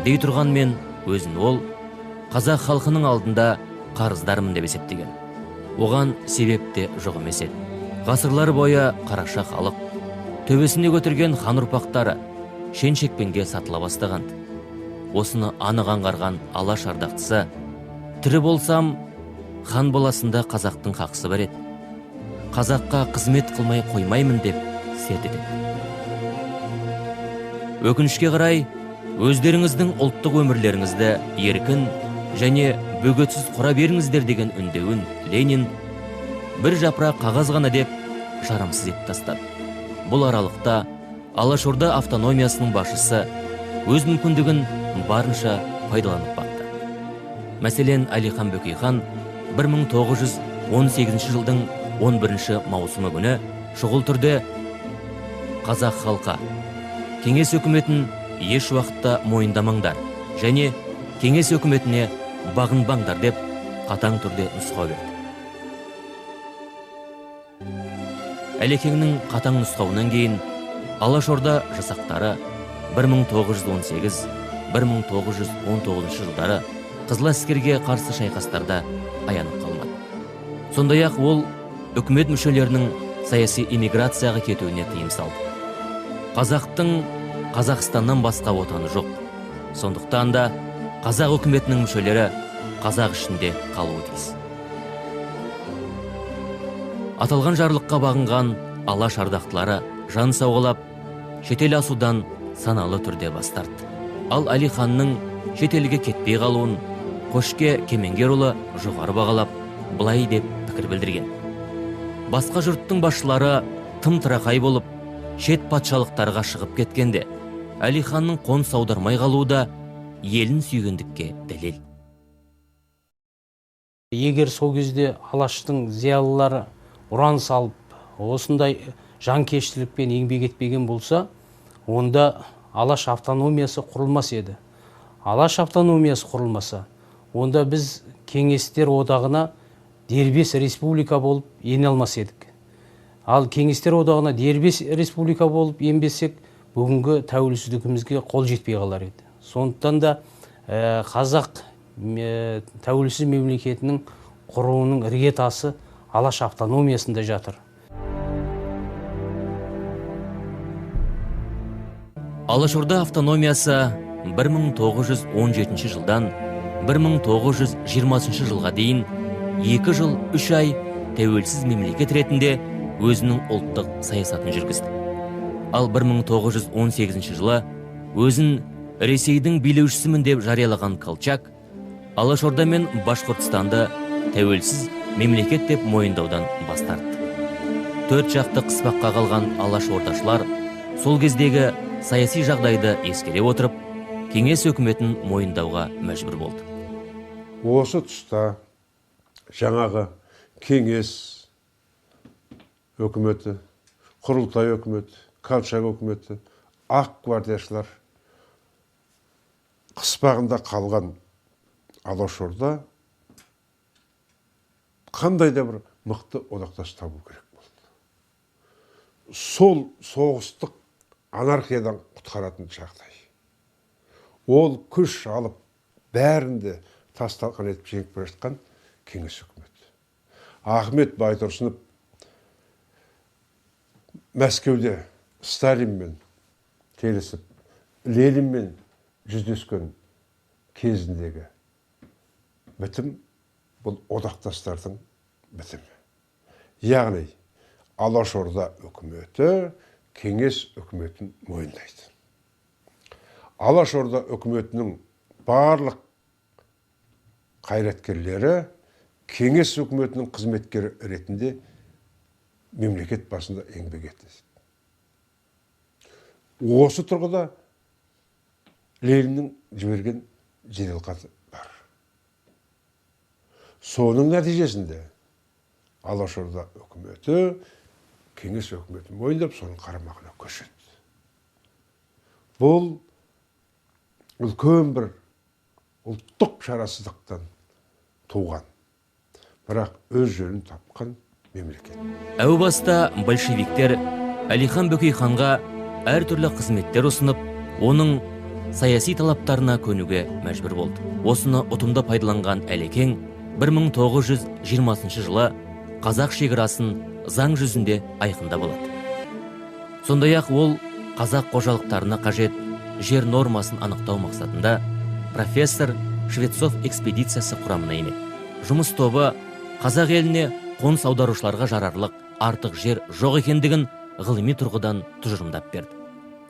дей тұрғанмен өзін ол қазақ халқының алдында қарыздармын деп есептеген. Оған себеп те жоқ емес еді. Ғасырлар бойы қараша халық төбесіне көтерген хан ұрпақтары шен-шекпенге сатыла бастаған. Осыны анық аңғарған Алаш ардақтысы, тірі болсам хан баласында қазақтың хақысы бар еді. Қазаққа қызмет қылмай қоймаймын деп серт етеді. Өкінішке қарай, өздеріңіздің ұлттық өмірлеріңізді еркін және бөгетсіз құра беріңіздер деген үндеуін Ленин бір жапырақ қағаз ғана деп жарамсыз етіп тастады. Бұл аралықта Алашорда автономиясының басшысы өз мүмкіндігін барынша пайдаланып бақты. Мәселен, Әлихан Бөкейхан 1918 жылдың 11 маусымы күні шұғыл түрде қазақ халқы кеңес өкіметін еш уақытта мойындамаңдар және кеңес өкіметіне бағынбаңдар деп қатаң түрде нұсқау берді. Әлекеңнің қатаң нұсқауынан кейін Алашорда жасақтары 1918-1919 жылдары Қызыл әскерге қарсы шайқастарда аянып қалмады. Сондай-ақ ол үкімет мүшелерінің саяси эмиграцияға кетуіне тыйым салды. Қазақтың Қазақстаннан басқа отаны жоқ. Сондықтан да қазақ үкіметінің мүшелері қазақ ішінде қалуы тиіс. Аталған жарлыққа бағынған Алаш ардақтылары жан сауғалап, шетел асудан саналы түрде бас тартты. Ал Әлиханның шетелге кетпей қалуын Қошке Кемеңгерұлы жоғары бағалап, былай деп пікір білдірген. Басқа жұрттың басшылары тым тырақай болып, шет патшалықтарға шығып кеткенде, Әлиханның қоныс аудармай қалуы да елін сүйгендікке дәлел. Егер сол кезде Алаштың зиялылары ұран салып, осындай жанкештілікпен еңбек етпеген болса, онда Алаш автономиясы құрылмас еді. Алаш автономиясы құрылмаса, онда біз кеңестер одағына дербес республика болып ене алмас едік. Ал кеңестер одағына дербес республика болып енбесек, бүгінгі тәуелсіздігімізге қол жетпей қалар еді. Сондықтан да қазақ тәуелсіз мемлекетінің құруының іргетасы Алаш автономиясында жатыр. Алашорда автономиясы 1917 жылдан 1920 жылға дейін 2 жыл 3 ай тәуелсіз мемлекет ретінде өзінің ұлттық саясатын жүргізді. Ал 1918 жылы өзін Ресейдің билеушісімін деп жариялаған Колчак Алашорда мен Башқұртстанды тәуелсіз мемлекет деп мойындаудан бас тартты. 4 жақты қыспаққа қалған Алашордашылар сол кездегі саяси жағдайды ескере отырып, кеңес өкіметін мойындауға мәжбүр болды. Осы тұста жаңағы кеңес өкіметі, құрылтай өкіметі, Колчак өкіметі, ақ гвардияшылар қыспағында қалған Алашорда қандай да бір мықты одақтас табу керек болды. Сол соғыстық анархиядан құтқаратын жағдай. Ол күш алып, бәрінде тас-талқан етіп жеңіп бара жатқан кеңес үкіметі. Ахмет Байтұрсынов Мәскеуде Сталинмен келісіп, Ленинмен жүздескен кезіндегі бітім бұл одақтастардың бітімі. Яғни Алашорда үкіметі кеңес үкіметін мойындайды. Алашорда үкіметінің барлық қайраткерлері кеңес үкіметінің қызметкері ретінде мемлекет басында еңбек етті. Осы тұрғыда Лениннің жіберген жеделхаты бар. Соның нәтижесінде Алашорда үкіметі кеңес өкіметін мойындап, соның қарамағына көшеді. Бұл үлкен бір ұлттық шарасыздықтан туған, бірақ өз жөнін тапқан мемлекет. Әу баста большевиктер Әлихан Бөкейханға әртүрлі қызметтер ұсынып, оның саяси талаптарына көнуге мәжбүр болды. Осыны ұтымды пайдаланған Әлекең 1920 жылы қазақ шекарасын заң жүзінде айқындап алады. Сондай-ақ ол қазақ қожалықтарына қажет жер нормасын анықтау мақсатында профессор Швецов экспедициясы құрамына енеді. Жұмыс тобы қазақ еліне қоныс аударушыларға жарарлық артық жер жоқ екендігін ғылыми тұрғыдан тұжырымдап берді.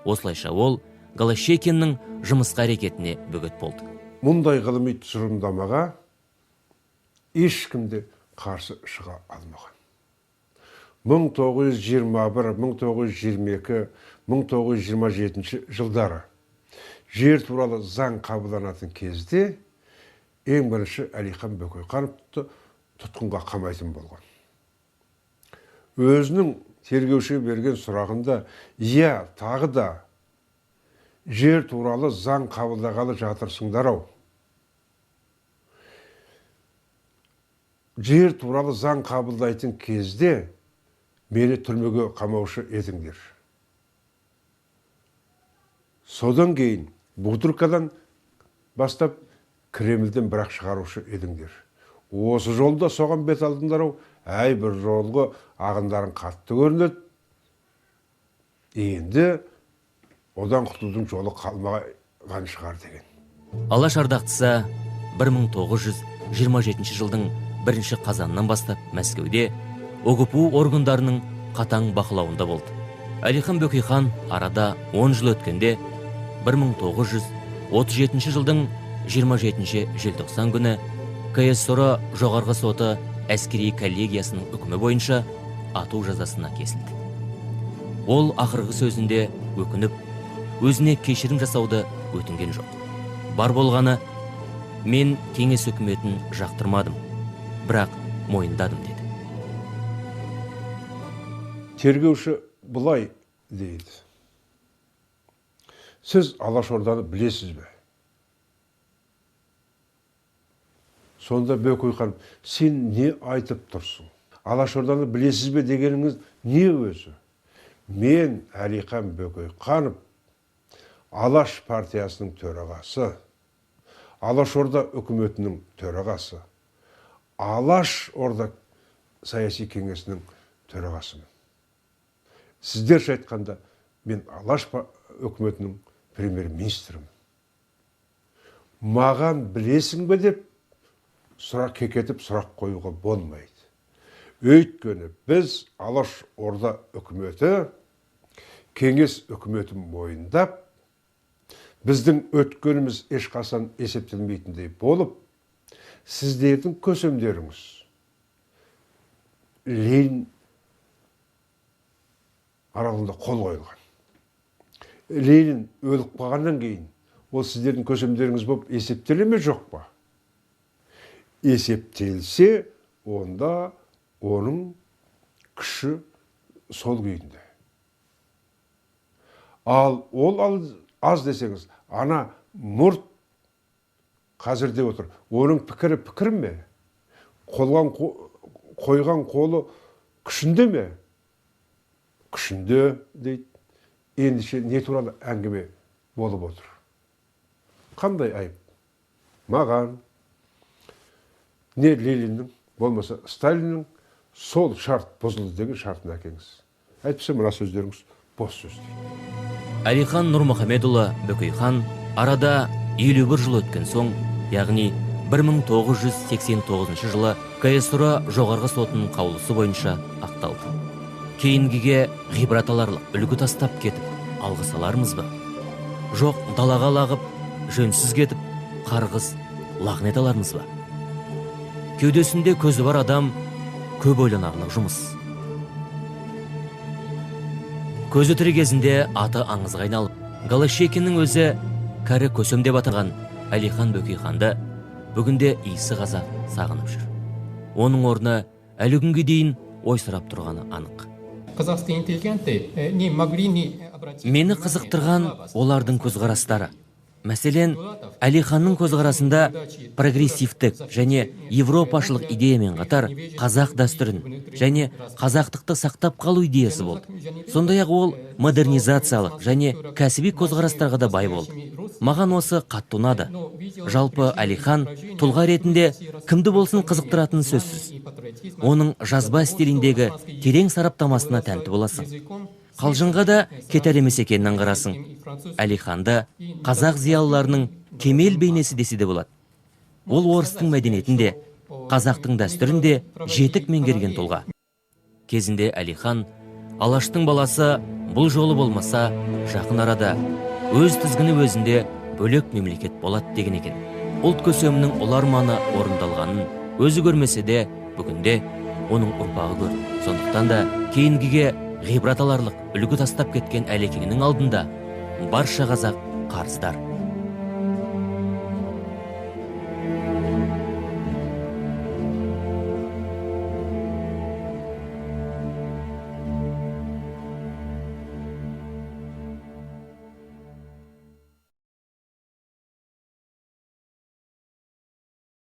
Осылайша ол Голощекиннің жұмысқа әрекетіне бөгет болды. Мұндай ғылыми тұжырымдамаға ешкімде қарсы шыға алмаған. 1921, 1922, 1927 жылдары жер туралы заң қабылданатын кезде ең бірінші Әлихан Бөкейхановты тұтқынға қамайтын болған. Өзінің тергеушіге берген сұрағында, «Иә, тағы да жер туралы заң қабылдағалы жатырсыңдар-ау. Жер туралы заң қабылдайтын кезде мені түрмеге қамаушы едіңдер. Содан кейін Бутыркадан бастап Кремльден бірақ шығарушы едіңдер. Осы жолда соған бет алдыңдар-ау, әй бір жолғы ағындарын қатты көрінеді. Енді одан құтылудың жолы қалмаған шығар деген. Алаш ардақтысы 1927 жылдың 1 қазанынан бастап Мәскеуде ОГПУ органдарының қатаң бақылауында болды. Әлихан Бөкейхан арада 10 жыл өткенде 1937 жылдың 27 желтоқсан күні КСР жоғарғы соты әскери коллегиясының үкімі бойынша ату жазасына кесілді. Ол ақырғы сөзінде өкініп, өзіне кешірім жасауды өтінген жоқ. Бар болғаны, мен кеңес үкіметін жақтырмадым, бірақ мойындадым деді. Тергеуші бұлай дейді. Сіз Алашорданы білесіз бе? Сонда Бөкейхан, сен не айтып тұрсың? Алашорданы білесіз бе дегеніңіз не өзі? Мен Әлихан Бөкейханов, Алаш партиясының төрағасы, Алашорда үкіметінің төрағасы, Алашорда саяси кеңесінің төрағасымын. Сіздерше айтқанда, мен Алаш үкіметінің премьер-министрімін. Маған білесің бе деп сұрақ кекетіп сұрақ қоюға болмайды. Өйткені біз Алаш Орда үкіметі, кеңес үкіметін мойындап, біздің өткеніміз ешқасан есептелмейтіндей болып, сіздердің көсемдеріңіз Ленин аралығында қол қойылған. Ленин өліп қалғаннан кейін, ол сіздердің көсемдеріңіз болып есептеле ме жоқ па? Есептелсе, онда оның күші сол күйінде. Ал ол аз десеңіз, ана мұрт қазірде отыр. Оның пікірі пікір ме? Қойған қолы күшінде ме? Күшінде дейді. Ендеше не туралы әңгіме болып отыр? Қандай айып? Маған не Лениннің, болмаса Сталиннің сол шарт бұзылды деген шартын әкеңіз. Әйтпесе мына сөздеріңіз бос сөз дейді. Әлихан Нұрмұхамедұлы Бөкейхан арада 51 жыл өткен соң, яғни 1989 жылы КСР жоғарғы сотының қаулысы бойынша ақталды. Кейінгіге ғибрат аларлық үлгі тастап кетіп, алғыс алармыз ба? Жоқ, далаға лағып, жөнсіз кетіп, қарғыс лағнет алармыз ба? Кеудесінде көзі бар адам көп ойланарлық жұмыс. Көзі тірі кезінде аты аңызға айналып, Голощекиннің өзі кәрі көсем деп атаған Әлихан Бөкейханды бүгінде иісі қаза сағынып жүр. Оның орны әлі күнге дейін ойсырап тұрғаны анық. Мені қызықтырған олардың көзқарастары. Мәселен, Әлиханның көзқарасында прогрессивтік және европашылық идеямен қатар қазақ дәстүрін және қазақтықты сақтап қалу идеясы болды. Сондай-ақ ол модернизациялық және кәсіби көзқарастарға да бай болды. Маған осы қатты ұнады. Жалпы Әлихан тұлға ретінде кімді болсын қызықтыратын сөзсіз. Оның жазба стиліндегі терең сараптамасына тәнті боласың. Қалжыңға да кетер емес екенін аңғарасың. Әлиханды қазақ зиялыларының кемел бейнесі десе де болады. Ол орыстың мәдениетінде, қазақтың дәстүрінде жетік меңгерген тұлға. Кезінде Әлихан Алаштың баласы бұл жолы болмаса жақын арада өз тізгіні өзінде бөлек мемлекет болады деген екен. Ұлт көсемінің ұлы арманы орындалғанын өзі көрмесе де, бүгінде оның ұрпағы көр. Сондықтан да кейінгіге ғибрат аларлық үлгі тастап кеткен Әлекеңнің алдында барша қазақ қарыздар.